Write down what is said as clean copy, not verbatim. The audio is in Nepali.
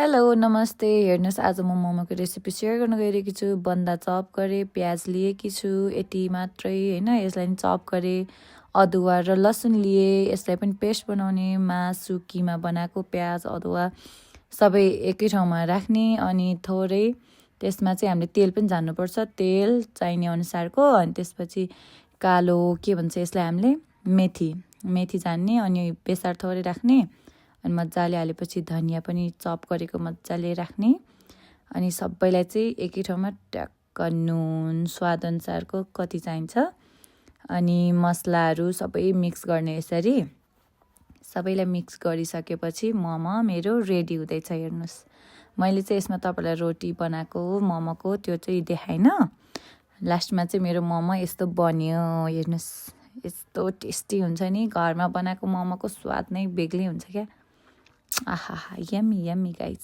हेलो नमस्ते हेर्नुहोस् आज म मोमोको रेसिपी सेयर गर्न गइरहेकी छु। बन्दा चप गरेँ, प्याज लिएकी छु यति मात्रै हैन। यसलाई नि चप गरेँ, अदुवा र लसुन लिए, यसलाई पनि पेस्ट बनाउने। मासु किमा बनाएको प्याज अदुवा सबै एकै ठाउँमा राख्ने अनि थोरै त्यसमा चाहिँ हामीले तेल पनि झान्नुपर्छ, तेल चाहिने अनुसारको। अनि त्यसपछि कालो के भन्छ यसलाई हामीले मेथी झान्ने अनि बेसार थोरै राख्ने अनि मजाले हालेपछि धनिया पनि चप गरेको मजाले राख्ने अनि सबैलाई चाहिँ एकै ठाउँमा ट्याक्क नुन स्वादअनुसारको कति चाहिन्छ अनि मसलाहरू सबै मिक्स गर्ने। यसरी सबैलाई मिक्स गरिसकेपछि मोमो मेरो रेडी हुँदैछ। हेर्नुहोस् मैले चाहिँ यसमा तपाईँलाई रोटी बनाएको मोमोको त्यो चाहिँ देखाइन। लास्टमा चाहिँ मेरो मोमो यस्तो बन्यो। हेर्नुहोस् यस्तो टेस्टी हुन्छ नि, घरमा बनाएको मोमोको स्वाद नै बेग्लै हुन्छ क्या। आहा यम्मी यम्मी गाइज।